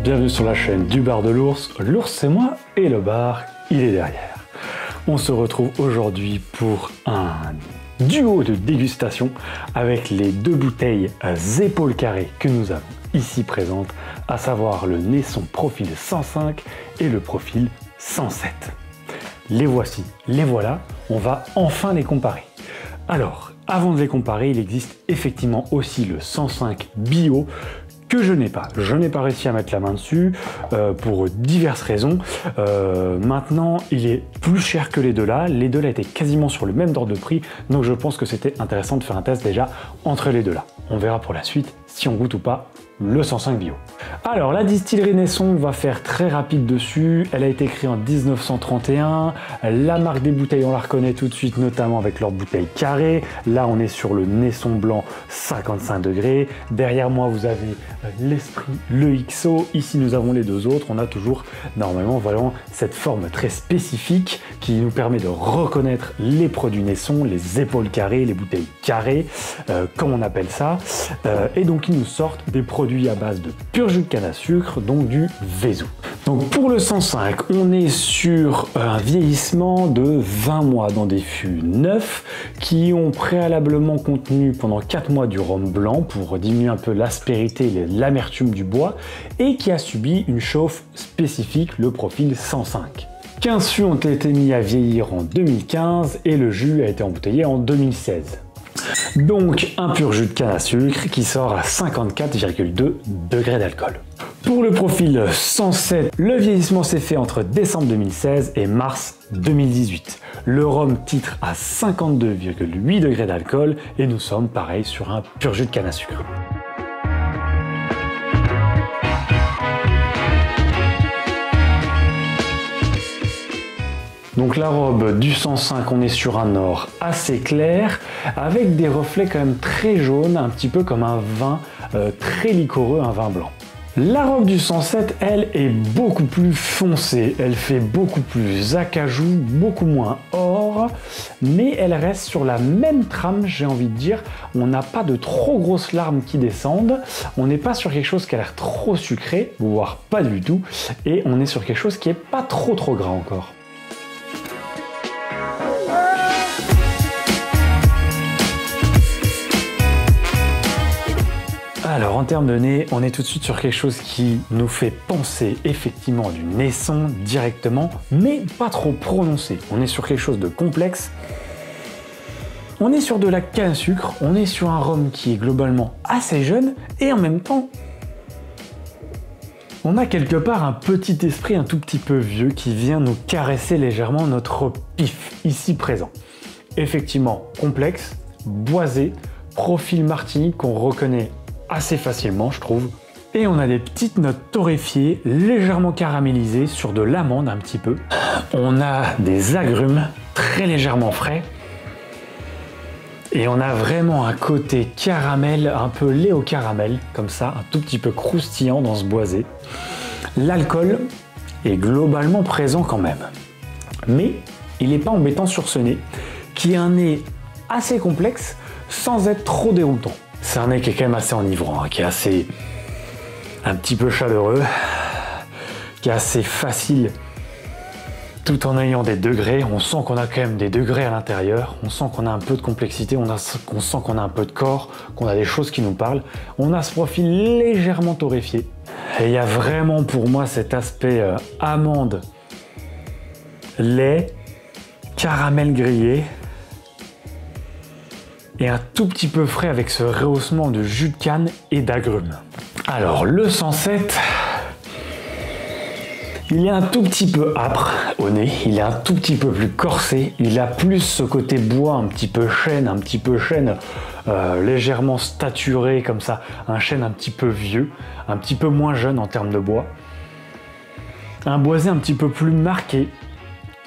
bienvenue sur la chaîne du bar de l'ours. L'ours c'est moi et le bar il est derrière. On se retrouve aujourd'hui pour un duo de dégustation avec les deux bouteilles épaules carrées que nous avons ici présentes, à savoir le Naisson profil 105 et le profil 107. Les voici, les voilà, on va enfin les comparer. Alors, avant de les comparer, il existe effectivement aussi le 105 bio que je n'ai pas. Je n'ai pas réussi à mettre la main dessus pour diverses raisons. Maintenant, il est plus cher que les deux là. Les deux là étaient quasiment sur le même ordre de prix, donc je pense que c'était intéressant de faire un test déjà entre les deux là. On verra pour la suite si on goûte ou pas le 105 bio. Alors la distillerie Naisson, on va faire très rapide dessus. Elle a été créée en 1931. La marque des bouteilles, on la reconnaît tout de suite, notamment avec leurs bouteilles carrées. Là, on est sur le Naisson blanc 55 degrés. Derrière moi, vous avez l'Esprit, le XO. Ici, nous avons les deux autres. On a toujours, normalement, vraiment cette forme très spécifique qui nous permet de reconnaître les produits Naisson, les épaules carrées, les bouteilles carrées, comme on appelle ça. Et donc, ils nous sortent des produits à base de pur jus de canne à sucre, donc du Vezo. Donc pour le 105, on est sur un vieillissement de 20 mois dans des fûts neufs qui ont préalablement contenu pendant 4 mois du rhum blanc pour diminuer un peu l'aspérité et l'amertume du bois et qui a subi une chauffe spécifique, le profil 105. 15 fûts ont été mis à vieillir en 2015 et le jus a été embouteillé en 2016. Donc un pur jus de canne à sucre qui sort à 54,2 degrés d'alcool. Pour le profil 107, le vieillissement s'est fait entre décembre 2016 et mars 2018. Le rhum titre à 52,8 degrés d'alcool et nous sommes pareil sur un pur jus de canne à sucre. Donc la robe du 105, on est sur un or assez clair, avec des reflets quand même très jaunes, un petit peu comme un vin très liquoreux, un vin blanc. La robe du 107, elle, est beaucoup plus foncée, elle fait beaucoup plus acajou, beaucoup moins or, mais elle reste sur la même trame, j'ai envie de dire. On n'a pas de trop grosses larmes qui descendent, on n'est pas sur quelque chose qui a l'air trop sucré, voire pas du tout, et on est sur quelque chose qui est pas trop gras encore. Alors en termes de nez, on est tout de suite sur quelque chose qui nous fait penser effectivement du Naisson directement, mais pas trop prononcé. On est sur quelque chose de complexe. On est sur de la canne à sucre, on est sur un rhum qui est globalement assez jeune et en même temps, on a quelque part un petit esprit un tout petit peu vieux qui vient nous caresser légèrement notre pif ici présent. Effectivement complexe, boisé, profil Martinique qu'on reconnaît assez facilement, je trouve. Et on a des petites notes torréfiées, légèrement caramélisées sur de l'amande un petit peu. On a des agrumes très légèrement frais. Et on a vraiment un côté caramel, un peu lait au caramel, comme ça, un tout petit peu croustillant dans ce boisé. L'alcool est globalement présent quand même. Mais il n'est pas embêtant sur ce nez, qui est un nez assez complexe, sans être trop déroutant. C'est un nez qui est quand même assez enivrant, qui est assez un petit peu chaleureux, qui est assez facile tout en ayant des degrés. On sent qu'on a quand même des degrés à l'intérieur, on sent qu'on a un peu de complexité, on sent qu'on a un peu de corps, qu'on a des choses qui nous parlent. On a ce profil légèrement torréfié. Et il y a vraiment pour moi cet aspect amande, lait, caramel grillé, et un tout petit peu frais avec ce rehaussement de jus de canne et d'agrumes. Alors le 107, il est un tout petit peu âpre au nez, il est un tout petit peu plus corsé, il a plus ce côté bois, un petit peu chêne, légèrement staturé comme ça, un chêne un petit peu vieux, un petit peu moins jeune en termes de bois. Un boisé un petit peu plus marqué.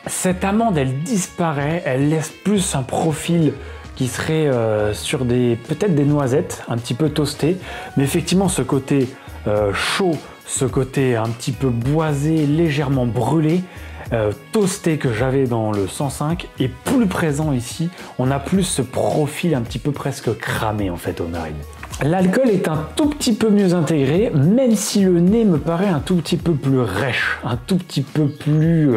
Cette amande, elle disparaît, elle laisse plus un profil qui serait sur peut-être des noisettes un petit peu toastées, mais effectivement ce côté chaud, ce côté un petit peu boisé, légèrement brûlé, toasté que j'avais dans le 105 est plus présent ici. On a plus ce profil un petit peu presque cramé en fait aux narines. L'alcool est un tout petit peu mieux intégré, même si le nez me paraît un tout petit peu plus rêche, un tout petit peu plus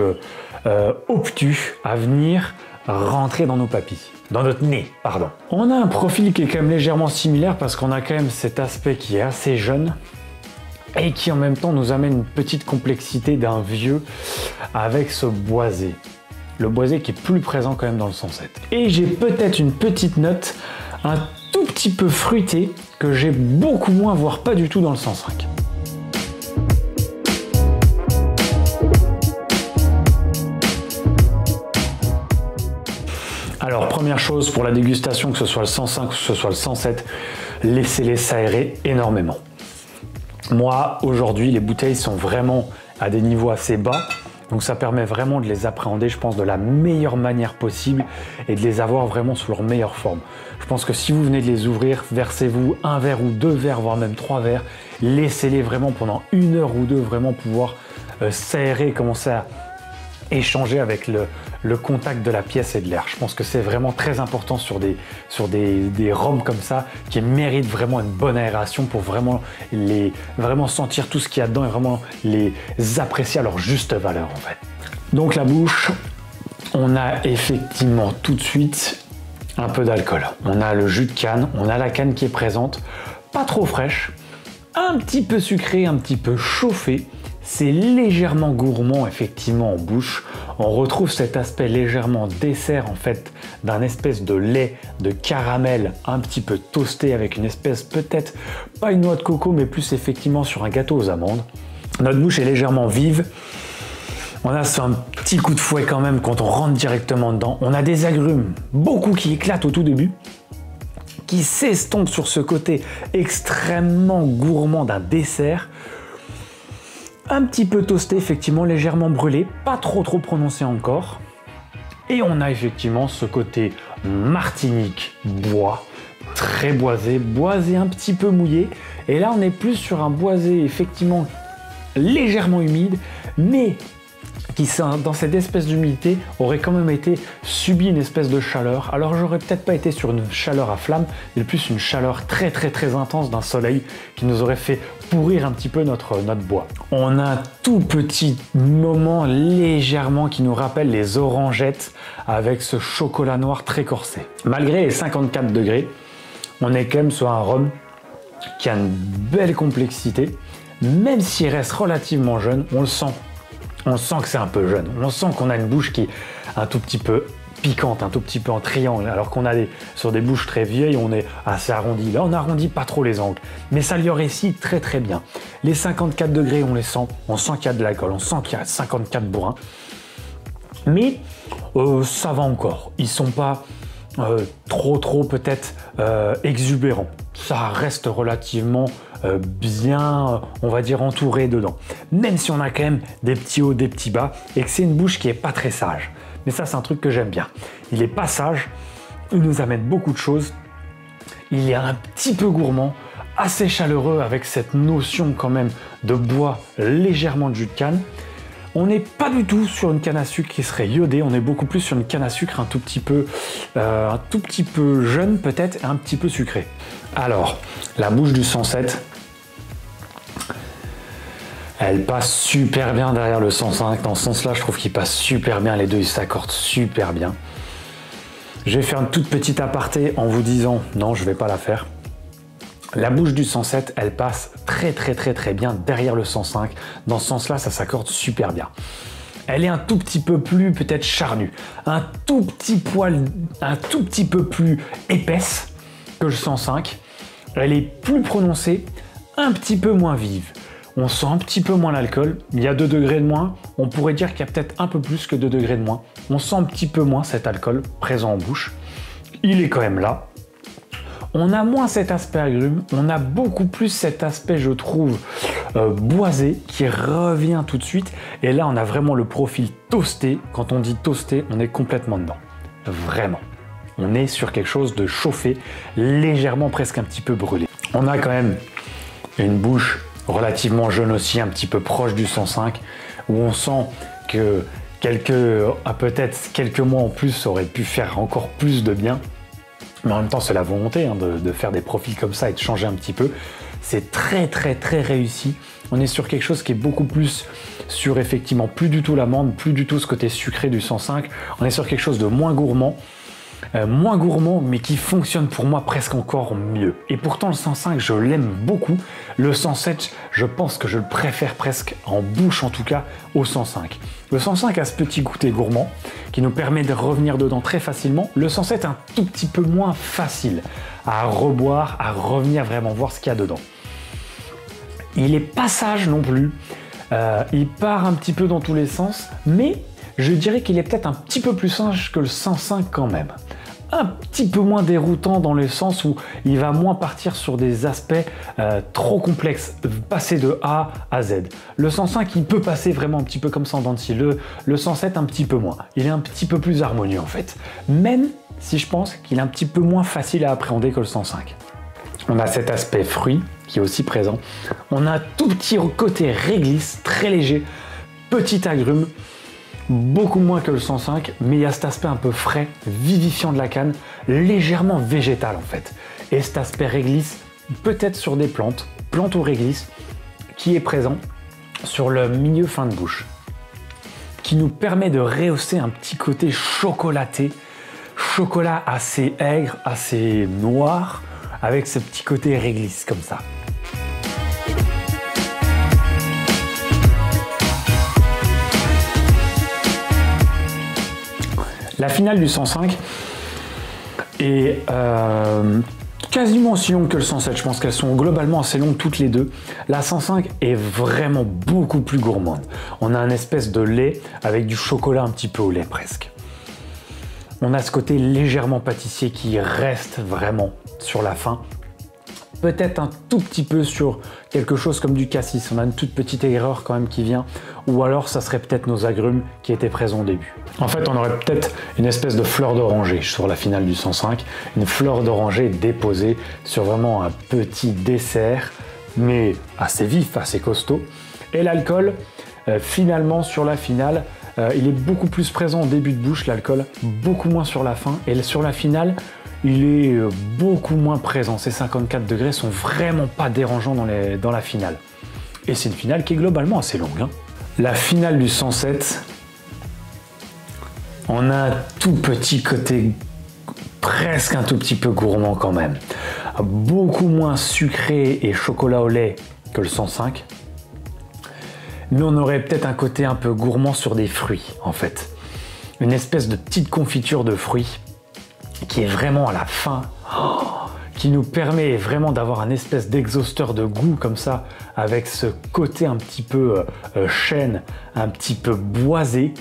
obtus à venir rentrer dans nos papilles. Dans notre nez, pardon. On a un profil qui est quand même légèrement similaire parce qu'on a quand même cet aspect qui est assez jeune et qui en même temps nous amène une petite complexité d'un vieux avec ce boisé. Le boisé qui est plus présent quand même dans le 107. Et j'ai peut-être une petite note un tout petit peu fruitée que j'ai beaucoup moins, voire pas du tout dans le 105. Alors, première chose pour la dégustation, que ce soit le 105 ou que ce soit le 107, laissez-les s'aérer énormément. Moi, aujourd'hui, les bouteilles sont vraiment à des niveaux assez bas, donc ça permet vraiment de les appréhender, je pense, de la meilleure manière possible et de les avoir vraiment sous leur meilleure forme. Je pense que si vous venez de les ouvrir, versez-vous un verre ou 2 verres, voire même 3 verres, laissez-les vraiment pendant 1 heure ou 2, vraiment pouvoir s'aérer, commencer à échanger avec le contact de la pièce et de l'air. Je pense que c'est vraiment très important sur des rhums comme ça qui méritent vraiment une bonne aération pour vraiment sentir tout ce qu'il y a dedans et vraiment les apprécier à leur juste valeur en fait. Donc la bouche, on a effectivement tout de suite un peu d'alcool. On a le jus de canne, on a la canne qui est présente, pas trop fraîche, un petit peu sucré, un petit peu chauffé. C'est légèrement gourmand effectivement en bouche. On retrouve cet aspect légèrement dessert en fait d'un espèce de lait de caramel un petit peu toasté avec une espèce peut-être pas une noix de coco mais plus effectivement sur un gâteau aux amandes. Notre bouche est légèrement vive. On a un petit coup de fouet quand même quand on rentre directement dedans. On a des agrumes, beaucoup qui éclatent au tout début, qui s'estompent sur ce côté extrêmement gourmand d'un dessert. Un petit peu toasté, effectivement, légèrement brûlé, pas trop prononcé encore. Et on a effectivement ce côté Martinique bois, très boisé un petit peu mouillé. Et là, on est plus sur un boisé effectivement légèrement humide, mais qui, dans cette espèce d'humidité, aurait quand même été subi une espèce de chaleur. Alors, j'aurais peut-être pas été sur une chaleur à flamme, mais plus une chaleur très intense d'un soleil qui nous aurait fait pourrir un petit peu notre bois. On a un tout petit moment légèrement qui nous rappelle les orangettes avec ce chocolat noir très corsé. Malgré les 54 degrés, on est quand même sur un rhum qui a une belle complexité, même s'il reste relativement jeune, on le sent. On sent que c'est un peu jeune, on sent qu'on a une bouche qui est un tout petit peu piquante, un tout petit peu en triangle, alors qu'on a sur des bouches très vieilles, on est assez arrondi. Là, on n'arrondit pas trop les angles, mais ça lui réussit très bien. Les 54 degrés, on les sent, on sent qu'il y a de l'alcool, on sent qu'il y a 54 bourrins, mais ça va encore. Ils sont pas trop peut-être exubérants. Ça reste relativement bien, on va dire, entouré dedans. Même si on a quand même des petits hauts, des petits bas, et que c'est une bouche qui est pas très sage. Mais ça, c'est un truc que j'aime bien. Il est pas sage, il nous amène beaucoup de choses. Il est un petit peu gourmand, assez chaleureux avec cette notion quand même de bois, légèrement de jus de canne. On n'est pas du tout sur une canne à sucre qui serait iodée, on est beaucoup plus sur une canne à sucre un tout petit peu jeune peut-être, et un petit peu sucrée. Alors, la bouche du 107, elle passe super bien derrière le 105. Dans ce sens-là, je trouve qu'il passe super bien. Les deux, ils s'accordent super bien. Je vais faire une toute petite aparté en vous disant, non, je ne vais pas la faire. La bouche du 107, elle passe très bien derrière le 105. Dans ce sens-là, ça s'accorde super bien. Elle est un tout petit peu plus peut-être charnue, un tout petit peu plus épaisse que le 105. Elle est plus prononcée, un petit peu moins vive. On sent un petit peu moins l'alcool. Il y a 2 degrés de moins. On pourrait dire qu'il y a peut-être un peu plus que 2 degrés de moins. On sent un petit peu moins cet alcool présent en bouche. Il est quand même là. On a moins cet aspect agrume. On a beaucoup plus cet aspect, je trouve, boisé qui revient tout de suite. Et là, on a vraiment le profil toasté. Quand on dit toasté, on est complètement dedans. Vraiment. On est sur quelque chose de chauffé, légèrement presque un petit peu brûlé. On a quand même une bouche relativement jeune aussi, un petit peu proche du 105, où on sent que peut-être quelques mois en plus auraient pu faire encore plus de bien. Mais en même temps, c'est la volonté hein, de faire des profils comme ça et de changer un petit peu. C'est très réussi. On est sur quelque chose qui est beaucoup plus sur effectivement plus du tout l'amande, plus du tout ce côté sucré du 105. On est sur quelque chose de moins gourmand, mais qui fonctionne pour moi presque encore mieux. Et pourtant le 105, je l'aime beaucoup. Le 107, je pense que je le préfère presque en bouche en tout cas au 105. Le 105 a ce petit goûter gourmand qui nous permet de revenir dedans très facilement. Le 107 est un tout petit peu moins facile à reboire, à revenir vraiment voir ce qu'il y a dedans. Il est pas sage non plus, il part un petit peu dans tous les sens, mais je dirais qu'il est peut-être un petit peu plus sage que le 105 quand même. Un petit peu moins déroutant dans le sens où il va moins partir sur des aspects trop complexes, passer de A à Z. Le 105, il peut passer vraiment un petit peu comme ça en dents de scie. Le 107, un petit peu moins. Il est un petit peu plus harmonieux en fait. Même si je pense qu'il est un petit peu moins facile à appréhender que le 105. On a cet aspect fruit qui est aussi présent. On a un tout petit côté réglisse, très léger, petit agrume, beaucoup moins que le 105, mais il y a cet aspect un peu frais, vivifiant de la canne, légèrement végétal en fait. Et cet aspect réglisse, peut-être sur des plantes ou réglisse, qui est présent sur le milieu fin de bouche, qui nous permet de rehausser un petit côté chocolaté, chocolat assez aigre, assez noir, avec ce petit côté réglisse comme ça. La finale du 105 est quasiment aussi longue que le 107. Je pense qu'elles sont globalement assez longues toutes les deux. La 105 est vraiment beaucoup plus gourmande. On a un espèce de lait avec du chocolat un petit peu au lait presque. On a ce côté légèrement pâtissier qui reste vraiment sur la fin. Peut-être un tout petit peu sur quelque chose comme du cassis. On a une toute petite erreur quand même qui vient. Ou alors ça serait peut-être nos agrumes qui étaient présents au début. En fait, on aurait peut-être une espèce de fleur d'oranger sur la finale du 105. Une fleur d'oranger déposée sur vraiment un petit dessert, mais assez vif, assez costaud. Et l'alcool, finalement sur la finale, il est beaucoup plus présent au début de bouche, l'alcool, beaucoup moins sur la fin. Et sur la finale, il est beaucoup moins présent. Ces 54 degrés sont vraiment pas dérangeants dans la finale. Et c'est une finale qui est globalement assez longue. La finale du 107, on a un tout petit côté, presque un tout petit peu gourmand quand même. Beaucoup moins sucré et chocolat au lait que le 105. Mais on aurait peut-être un côté un peu gourmand sur des fruits en fait. Une espèce de petite confiture de fruits qui est vraiment à la fin, qui nous permet vraiment d'avoir un espèce d'exhausteur de goût comme ça, avec ce côté un petit peu chêne, un petit peu boisé.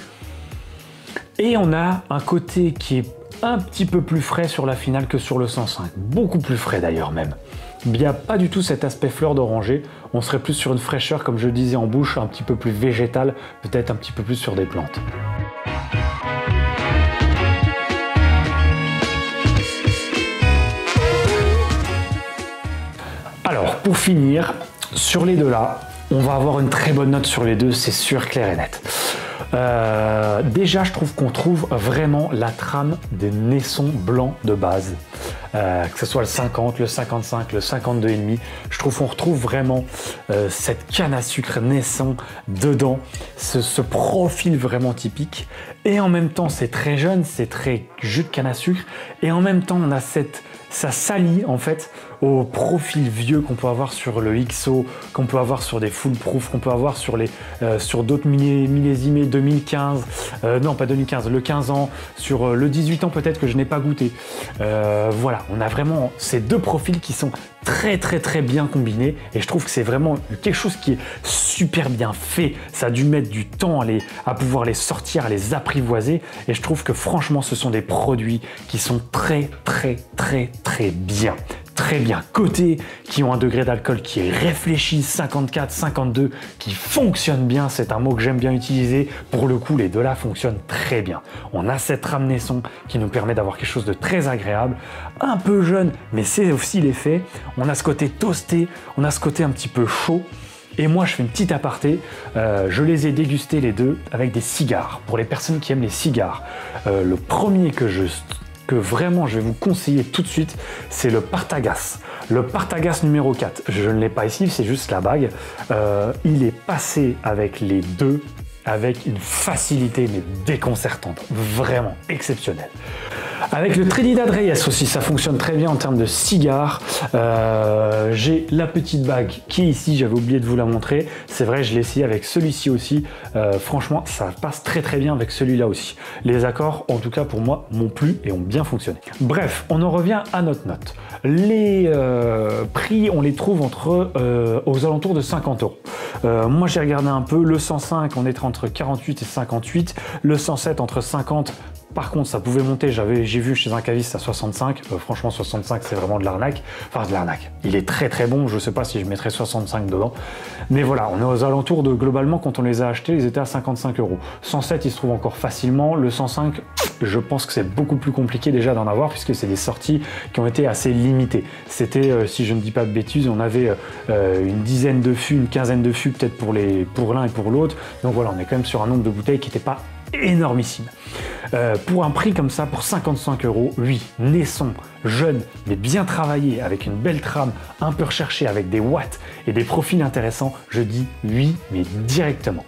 Et on a un côté qui est un petit peu plus frais sur la finale que sur le 105, beaucoup plus frais d'ailleurs même. Il n'y a pas du tout cet aspect fleur d'oranger, on serait plus sur une fraîcheur, comme je disais en bouche, un petit peu plus végétale, peut-être un petit peu plus sur des plantes. Alors, pour finir, sur les deux là, on va avoir une très bonne note sur les deux, c'est sûr, clair et net. Déjà, je trouve qu'on trouve vraiment la trame des naissons blancs de base. Que ce soit le 50, le 55, le 52,5, je trouve qu'on retrouve vraiment cette canne à sucre naissant dedans, ce profil vraiment typique. Et en même temps, c'est très jeune, c'est très jus de canne à sucre. Et en même temps, on a ça s'allie en fait au profil vieux qu'on peut avoir sur le XO, qu'on peut avoir sur des full proof, qu'on peut avoir sur d'autres millésimés 2015, non pas 2015, le 15 ans, sur le 18 ans peut-être que je n'ai pas goûté. Voilà, on a vraiment ces deux profils qui sont très bien combinés et je trouve que c'est vraiment quelque chose qui est super bien fait. Ça a dû mettre du temps à pouvoir les sortir, à les apprivoiser et je trouve que franchement ce sont des produits qui sont très bien. Très bien cotés, qui ont un degré d'alcool qui est réfléchi, 54, 52, qui fonctionne bien, c'est un mot que j'aime bien utiliser. Pour le coup, les deux là fonctionnent très bien. On a cette rame naissant qui nous permet d'avoir quelque chose de très agréable, un peu jeune, mais c'est aussi l'effet. On a ce côté toasté, on a ce côté un petit peu chaud. Et moi, je fais une petite aparté, je les ai dégustés les deux avec des cigares. Pour les personnes qui aiment les cigares, le premier que je que vraiment je vais vous conseiller tout de suite, c'est le Partagas. Le Partagas numéro 4. Je ne l'ai pas ici, c'est juste la bague. Il est passé avec les deux, avec une facilité mais déconcertante, vraiment exceptionnelle. Avec le Trinidad Reyes aussi, ça fonctionne très bien en termes de cigares. J'ai la petite bague qui est ici, j'avais oublié de vous la montrer. C'est vrai, je l'ai essayé avec celui-ci aussi. Franchement, ça passe très très bien avec celui-là aussi. Les accords, en tout cas pour moi, m'ont plu et ont bien fonctionné. Bref, on en revient à notre note. Les prix, on les trouve aux alentours de 50 €. Moi, j'ai regardé un peu. Le 105, on est entre 48 et 58. Le 107, entre 50. Par contre, ça pouvait monter, j'ai vu chez un caviste à 65. Franchement, 65, c'est vraiment de l'arnaque. Enfin, de l'arnaque. Il est très très bon. Je ne sais pas si je mettrais 65 dedans. Mais voilà, on est aux alentours de, globalement, quand on les a achetés, ils étaient à 55 €. 107, il se trouve encore facilement. Le 105, je pense que c'est beaucoup plus compliqué déjà d'en avoir, puisque c'est des sorties qui ont été assez limitées. C'était, si je ne dis pas de bêtises, on avait une dizaine de fûts, une quinzaine de fûts peut-être pour l'un et pour l'autre. Donc voilà, on est quand même sur un nombre de bouteilles qui n'était pas énormissime. Pour un prix comme ça, pour 55 €, oui, naissons, jeune, mais bien travaillé, avec une belle trame, un peu recherchée, avec des watts et des profils intéressants, je dis oui, mais directement.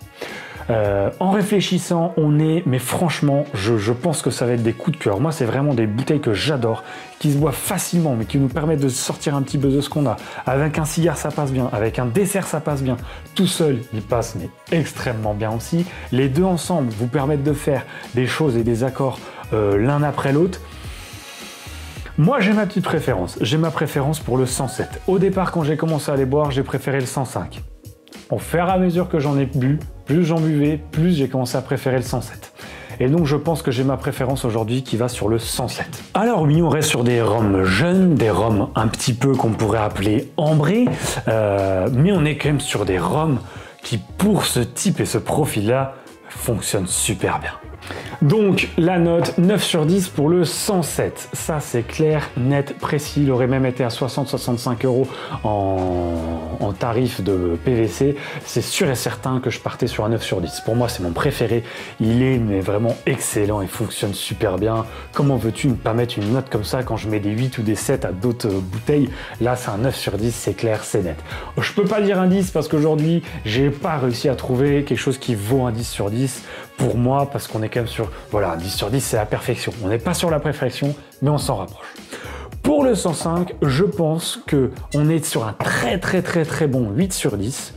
En réfléchissant, mais franchement, je pense que ça va être des coups de cœur. Moi, c'est vraiment des bouteilles que j'adore, qui se boivent facilement, mais qui nous permettent de sortir un petit peu de ce qu'on a. Avec un cigare, ça passe bien. Avec un dessert, ça passe bien. Tout seul, il passe, mais extrêmement bien aussi. Les deux ensemble vous permettent de faire des choses et des accords l'un après l'autre. Moi, j'ai ma petite préférence. J'ai ma préférence pour le 107. Au départ, quand j'ai commencé à les boire, j'ai préféré le 105. Au fur et à mesure que j'en ai bu, plus j'en buvais, plus j'ai commencé à préférer le 107. Et donc je pense que j'ai ma préférence aujourd'hui qui va sur le 107. Alors oui, on reste sur des rhums jeunes, des rhums un petit peu qu'on pourrait appeler ambrés, mais on est quand même sur des rhums qui, pour ce type et ce profil-là, fonctionnent super bien. Donc la note 9 sur 10 pour le 107, ça c'est clair, net, précis, il aurait même été à 60-65 € en tarif de PVC, c'est sûr et certain que je partais sur un 9 sur 10. Pour moi c'est mon préféré, il est mais vraiment excellent, il fonctionne super bien. Comment veux-tu ne pas mettre une note comme ça quand je mets des 8 ou des 7 à d'autres bouteilles? Là c'est un 9 sur 10, c'est clair, c'est net. Je peux pas dire un 10 parce qu'aujourd'hui j'ai pas réussi à trouver quelque chose qui vaut un 10 sur 10 pour moi, parce qu'on est quand même sur, voilà, 10 sur 10 c'est la perfection. On n'est pas sur la perfection, mais on s'en rapproche. Pour le 105, je pense qu'on est sur un très bon 8 sur 10.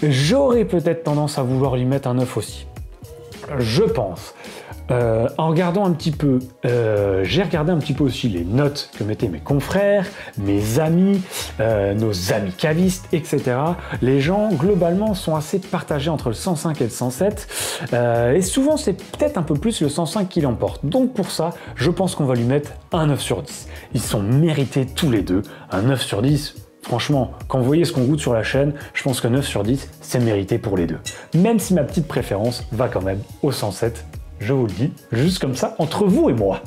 J'aurais peut-être tendance à vouloir lui mettre un 9 aussi. Je pense. En regardant un petit peu, j'ai regardé un petit peu aussi les notes que mettaient mes confrères, mes amis, nos amis cavistes, etc. Les gens, globalement, sont assez partagés entre le 105 et le 107. Et souvent, c'est peut-être un peu plus le 105 qui l'emporte. Donc pour ça, je pense qu'on va lui mettre un 9 sur 10. Ils sont mérités tous les deux. Un 9 sur 10, franchement, quand vous voyez ce qu'on goûte sur la chaîne, je pense que 9 sur 10, c'est mérité pour les deux. Même si ma petite préférence va quand même au 107. Je vous le dis, juste comme ça, entre vous et moi.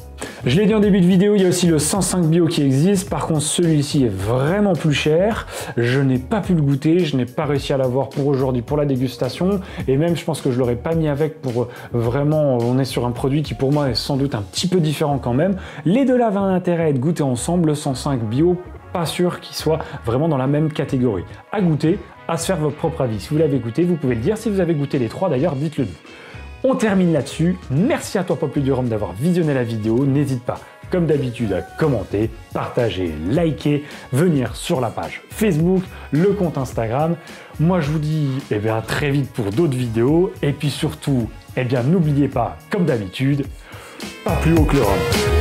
Je l'ai dit en début de vidéo, il y a aussi le 105 bio qui existe. Par contre, celui-ci est vraiment plus cher. Je n'ai pas pu le goûter, je n'ai pas réussi à l'avoir pour aujourd'hui, pour la dégustation. Et même, je pense que je l'aurais pas mis avec pour vraiment... On est sur un produit qui, pour moi, est sans doute un petit peu différent quand même. Les deux là avaient un intérêt à être goûtés ensemble. Le 105 bio, pas sûr qu'il soit vraiment dans la même catégorie. À goûter, à se faire votre propre avis. Si vous l'avez goûté, vous pouvez le dire. Si vous avez goûté les trois, d'ailleurs, dites-le nous. On termine là-dessus. Merci à toi, Pop du Rhum, d'avoir visionné la vidéo. N'hésite pas, comme d'habitude, à commenter, partager, liker, venir sur la page Facebook, le compte Instagram. Moi, je vous dis à très vite pour d'autres vidéos. Et puis surtout, n'oubliez pas, comme d'habitude, pas plus haut que le rhum.